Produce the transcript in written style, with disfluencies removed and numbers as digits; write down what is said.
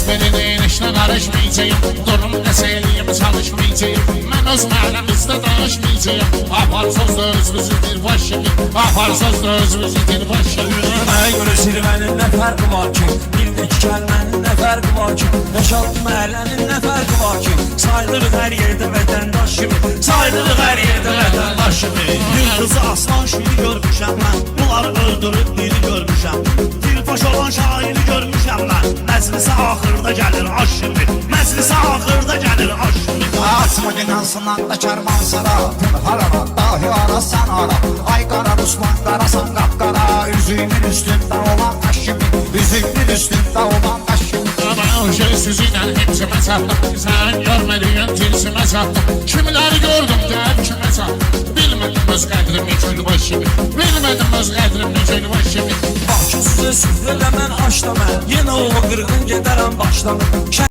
Verinin işine karışmayacağım. Durum meseleyim çalışmayacağım. Ben öz mahallemizde danışmayacağım. Apar sözde özümüzüdür başımı. Apar sözde özümüzüdür başımı. Mənə görə zirvənin nə fərqi var ki? Bildiki kəlmənin nə fərqi var ki? Yaşadlı məhəllənin nə fərqi var ki? Sayılırıq hər yerdə vətəndaş kimi. Sayılırıq hər yerdə vətəndaş kimi. Yıldızı aslan şiri görmüşəm mən. Bunları öldürüb biri görmüşəm. Dilpaş olan şairi görmüşəm mən. Məclisə axırda gəlir aşırı. Məclisə axırda gəlir aşırı. Asma günansından da kerman sara. Harama dahi ara sen ara. Ay kara Osman karasan kapkara. Üzümün üstünde olan kaşımı. Üzümün üstünde olan kaşımı. Ama o şey sizinle hepsime sattım. Sen görmediğin tilsime sattım. Kimleri gördüm der kime sattım. Bilmedim öz qədrimi kül başımı. Bilmedim öz qədrimi kül başımı. Bax ki, sizə süfrələ mən haşla mən. Yenə o qırğın gedərəm başlamı.